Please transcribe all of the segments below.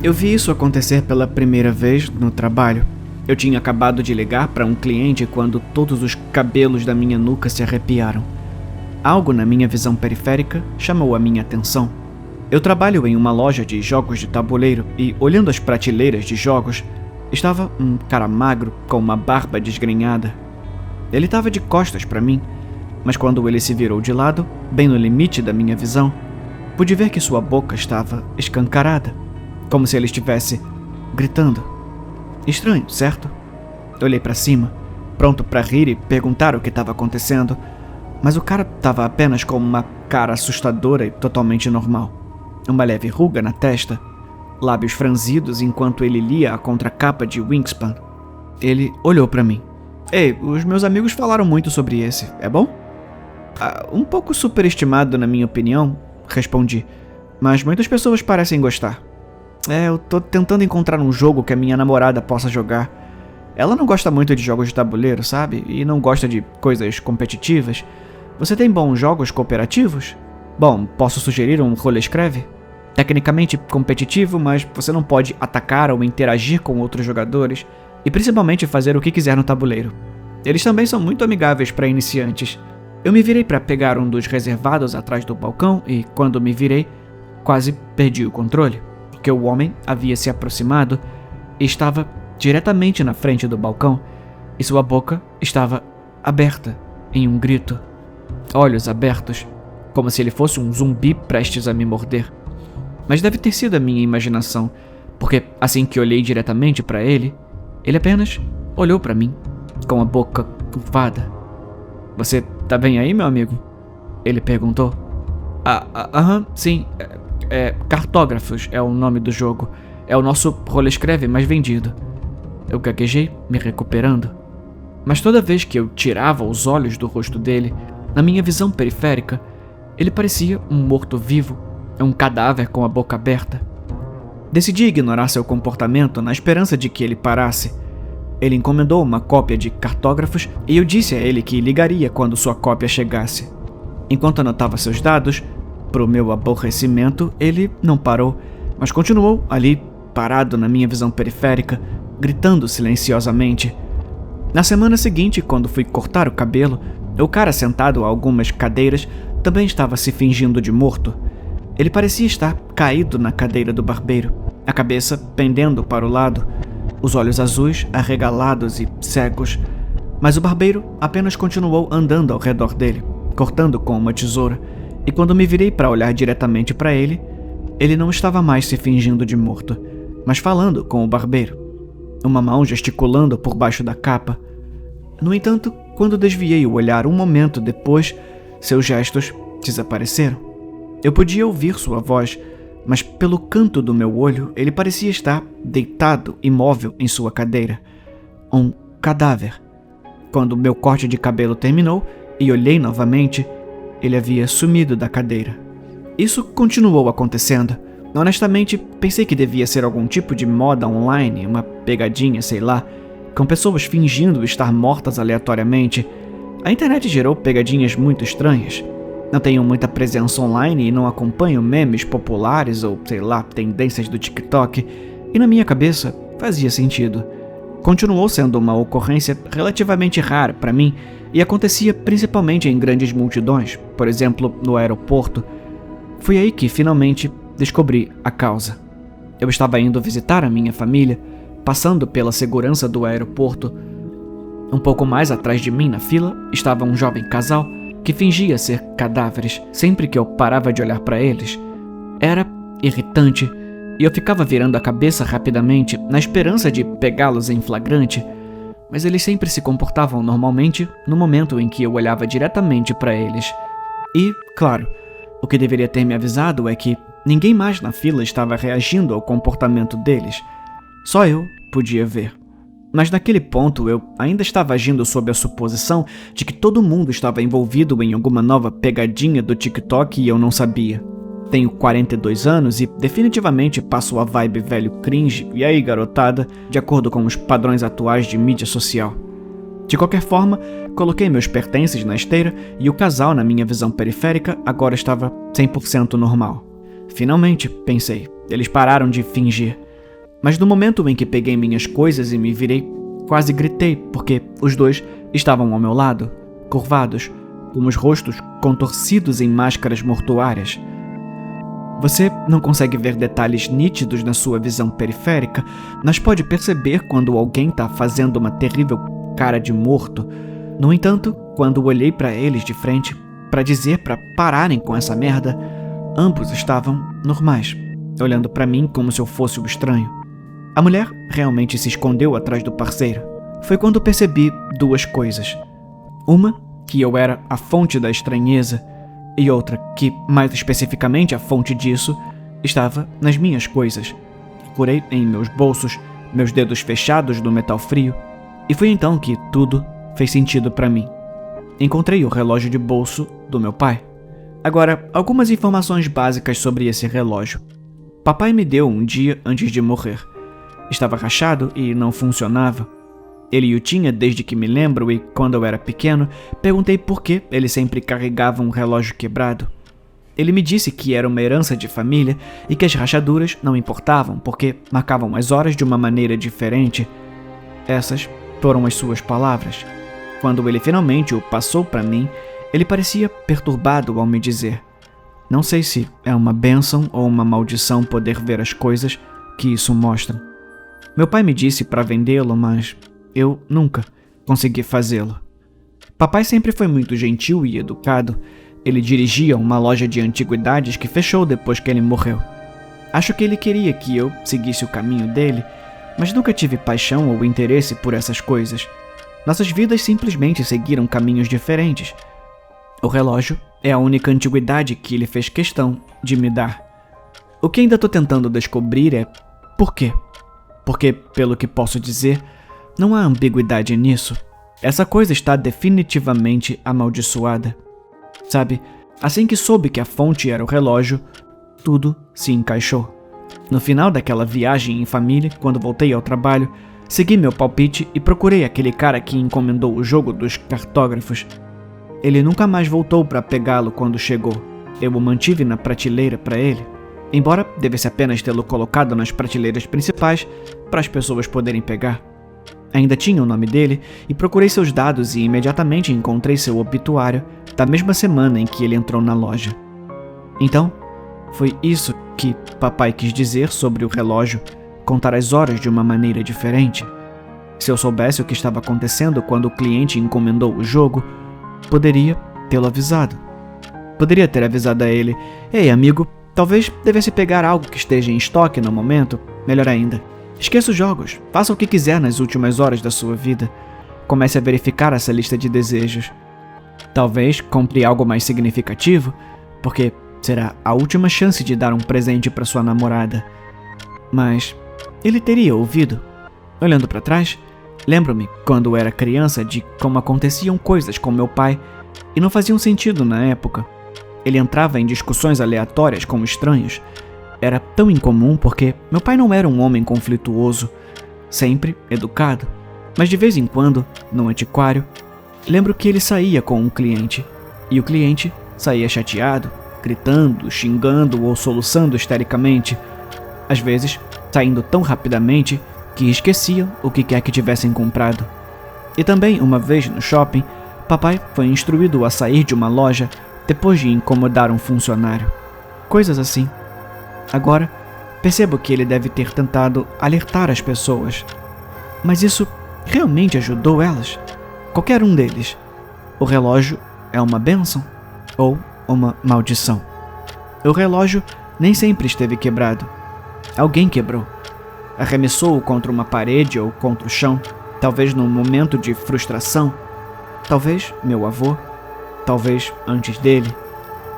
Eu vi isso acontecer pela primeira vez no trabalho. Eu tinha acabado de ligar para um cliente quando todos os cabelos da minha nuca se arrepiaram. Algo na minha visão periférica chamou a minha atenção. Eu trabalho em uma loja de jogos de tabuleiro e, olhando as prateleiras de jogos, estava um cara magro com uma barba desgrenhada. Ele estava de costas para mim, mas quando ele se virou de lado, bem no limite da minha visão, pude ver que sua boca estava escancarada, como se ele estivesse gritando. Estranho, certo? Olhei para cima, pronto para rir e perguntar o que estava acontecendo, mas o cara estava apenas com uma cara assustadora e totalmente normal. Uma leve ruga na testa, lábios franzidos enquanto ele lia a contracapa de Wingspan. Ele olhou para mim. Ei, os meus amigos falaram muito sobre esse, é bom? Um pouco superestimado na minha opinião, respondi, mas muitas pessoas parecem gostar. Eu tô tentando encontrar um jogo que a minha namorada possa jogar. Ela não gosta muito de jogos de tabuleiro, sabe? E não gosta de coisas competitivas. Você tem bons jogos cooperativos? Bom, posso sugerir um Rolescreve? Tecnicamente competitivo, mas você não pode atacar ou interagir com outros jogadores e principalmente fazer o que quiser no tabuleiro. Eles também são muito amigáveis para iniciantes. Eu me virei para pegar um dos reservados atrás do balcão e, quando me virei, quase perdi o controle, porque o homem havia se aproximado e estava diretamente na frente do balcão e sua boca estava aberta em um grito. Olhos abertos, como se ele fosse um zumbi prestes a me morder. Mas deve ter sido a minha imaginação, porque assim que olhei diretamente para ele, ele apenas olhou para mim, com a boca curvada. Você tá bem aí, meu amigo? Ele perguntou. Sim. Cartógrafos é o nome do jogo. É o nosso Rolescreve mais vendido. Eu gaguejei, me recuperando. Mas toda vez que eu tirava os olhos do rosto dele, na minha visão periférica, ele parecia um morto-vivo, um cadáver com a boca aberta. Decidi ignorar seu comportamento na esperança de que ele parasse. Ele encomendou uma cópia de Cartógrafos e eu disse a ele que ligaria quando sua cópia chegasse. Enquanto anotava seus dados, pro meu aborrecimento, ele não parou, mas continuou ali, parado na minha visão periférica, gritando silenciosamente. Na semana seguinte, quando fui cortar o cabelo, o cara sentado a algumas cadeiras também estava se fingindo de morto. Ele parecia estar caído na cadeira do barbeiro, a cabeça pendendo para o lado, os olhos azuis arregalados e cegos, mas o barbeiro apenas continuou andando ao redor dele, cortando com uma tesoura, e quando me virei para olhar diretamente para ele, ele não estava mais se fingindo de morto, mas falando com o barbeiro, uma mão gesticulando por baixo da capa. No entanto, quando desviei o olhar um momento depois, seus gestos desapareceram. Eu podia ouvir sua voz, mas pelo canto do meu olho, ele parecia estar deitado, imóvel em sua cadeira. Um cadáver. Quando meu corte de cabelo terminou e olhei novamente, ele havia sumido da cadeira. Isso continuou acontecendo. Honestamente, pensei que devia ser algum tipo de moda online, uma pegadinha, sei lá, com pessoas fingindo estar mortas aleatoriamente. A internet gerou pegadinhas muito estranhas. Não tenho muita presença online e não acompanho memes populares ou, sei lá, tendências do TikTok, e na minha cabeça fazia sentido. Continuou sendo uma ocorrência relativamente rara para mim e acontecia principalmente em grandes multidões, por exemplo, no aeroporto. Foi aí que finalmente descobri a causa. Eu estava indo visitar a minha família, passando pela segurança do aeroporto. Um pouco mais atrás de mim na fila estava um jovem casal que fingia ser cadáveres sempre que eu parava de olhar para eles. Era irritante e eu ficava virando a cabeça rapidamente na esperança de pegá-los em flagrante, mas eles sempre se comportavam normalmente no momento em que eu olhava diretamente para eles. E, claro, o que deveria ter me avisado é que ninguém mais na fila estava reagindo ao comportamento deles. Só eu podia ver. Mas naquele ponto eu ainda estava agindo sob a suposição de que todo mundo estava envolvido em alguma nova pegadinha do TikTok e eu não sabia. Tenho 42 anos e definitivamente passo a vibe velho cringe e aí garotada, de acordo com os padrões atuais de mídia social. De qualquer forma, coloquei meus pertences na esteira e o casal, na minha visão periférica, agora estava 100% normal. Finalmente, pensei, eles pararam de fingir. Mas no momento em que peguei minhas coisas e me virei, quase gritei, porque os dois estavam ao meu lado, curvados, com os rostos contorcidos em máscaras mortuárias. Você não consegue ver detalhes nítidos na sua visão periférica, mas pode perceber quando alguém está fazendo uma terrível cara de morto. No entanto, quando olhei para eles de frente, para dizer para pararem com essa merda, ambos estavam normais, olhando para mim como se eu fosse o estranho. A mulher realmente se escondeu atrás do parceiro. Foi quando percebi duas coisas. Uma, que eu era a fonte da estranheza, e outra, que, mais especificamente a fonte disso, estava nas minhas coisas. Procurei em meus bolsos, meus dedos fechados no metal frio, e foi então que tudo fez sentido para mim. Encontrei o relógio de bolso do meu pai. Agora, algumas informações básicas sobre esse relógio. Papai me deu um dia antes de morrer. Estava rachado e não funcionava. Ele o tinha desde que me lembro e, quando eu era pequeno, perguntei por que ele sempre carregava um relógio quebrado. Ele me disse que era uma herança de família e que as rachaduras não importavam porque marcavam as horas de uma maneira diferente. Essas foram as suas palavras. Quando ele finalmente o passou para mim, ele parecia perturbado ao me dizer: "Não sei se é uma bênção ou uma maldição poder ver as coisas que isso mostra." Meu pai me disse para vendê-lo, mas eu nunca consegui fazê-lo. Papai sempre foi muito gentil e educado. Ele dirigia uma loja de antiguidades que fechou depois que ele morreu. Acho que ele queria que eu seguisse o caminho dele, mas nunca tive paixão ou interesse por essas coisas. Nossas vidas simplesmente seguiram caminhos diferentes. O relógio é a única antiguidade que ele fez questão de me dar. O que ainda estou tentando descobrir é por quê. Porque, pelo que posso dizer, não há ambiguidade nisso. Essa coisa está definitivamente amaldiçoada. Sabe, assim que soube que a fonte era o relógio, tudo se encaixou. No final daquela viagem em família, quando voltei ao trabalho, segui meu palpite e procurei aquele cara que encomendou o jogo dos cartógrafos. Ele nunca mais voltou para pegá-lo quando chegou. Eu o mantive na prateleira para ele, embora devesse apenas tê-lo colocado nas prateleiras principais para as pessoas poderem pegar. Ainda tinha o nome dele e procurei seus dados e imediatamente encontrei seu obituário da mesma semana em que ele entrou na loja. Então, foi isso que papai quis dizer sobre o relógio contar as horas de uma maneira diferente. Se eu soubesse o que estava acontecendo quando o cliente encomendou o jogo, poderia tê-lo avisado. Poderia ter avisado a ele: "Ei, amigo, talvez devesse pegar algo que esteja em estoque no momento. Melhor ainda, esqueça os jogos, faça o que quiser nas últimas horas da sua vida. Comece a verificar essa lista de desejos. Talvez compre algo mais significativo, porque será a última chance de dar um presente para sua namorada." Mas ele teria ouvido. Olhando para trás, lembro-me, quando era criança, de como aconteciam coisas com meu pai e não faziam sentido na época. Ele entrava em discussões aleatórias com estranhos. Era tão incomum porque meu pai não era um homem conflituoso, sempre educado, mas de vez em quando, no antiquário, lembro que ele saía com um cliente, e o cliente saía chateado, gritando, xingando ou soluçando histericamente, às vezes saindo tão rapidamente que esqueciam o que quer que tivessem comprado. E também, uma vez no shopping, papai foi instruído a sair de uma loja depois de incomodar um funcionário. Coisas assim. Agora, percebo que ele deve ter tentado alertar as pessoas. Mas isso realmente ajudou elas? Qualquer um deles. O relógio é uma bênção ou uma maldição? O relógio nem sempre esteve quebrado. Alguém quebrou. Arremessou-o contra uma parede ou contra o chão, talvez num momento de frustração. Talvez meu avô, talvez antes dele.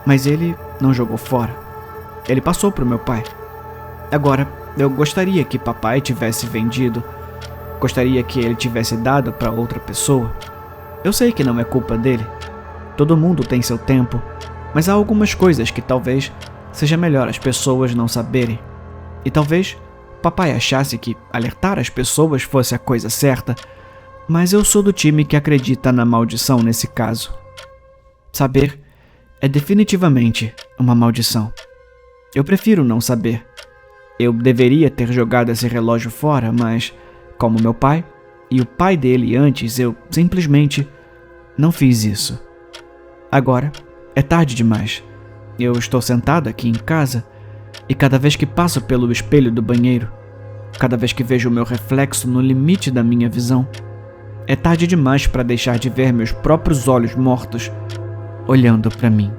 Mas ele não jogou fora. Ele passou para o meu pai. Agora, eu gostaria que papai tivesse vendido. Gostaria que ele tivesse dado para outra pessoa. Eu sei que não é culpa dele. Todo mundo tem seu tempo, mas há algumas coisas que talvez seja melhor as pessoas não saberem. E talvez papai achasse que alertar as pessoas fosse a coisa certa, mas eu sou do time que acredita na maldição nesse caso. Saber é definitivamente uma maldição. Eu prefiro não saber. Eu deveria ter jogado esse relógio fora, mas, como meu pai e o pai dele antes, eu simplesmente não fiz isso. Agora é tarde demais. Eu estou sentado aqui em casa e cada vez que passo pelo espelho do banheiro, cada vez que vejo o meu reflexo no limite da minha visão, é tarde demais para deixar de ver meus próprios olhos mortos olhando para mim.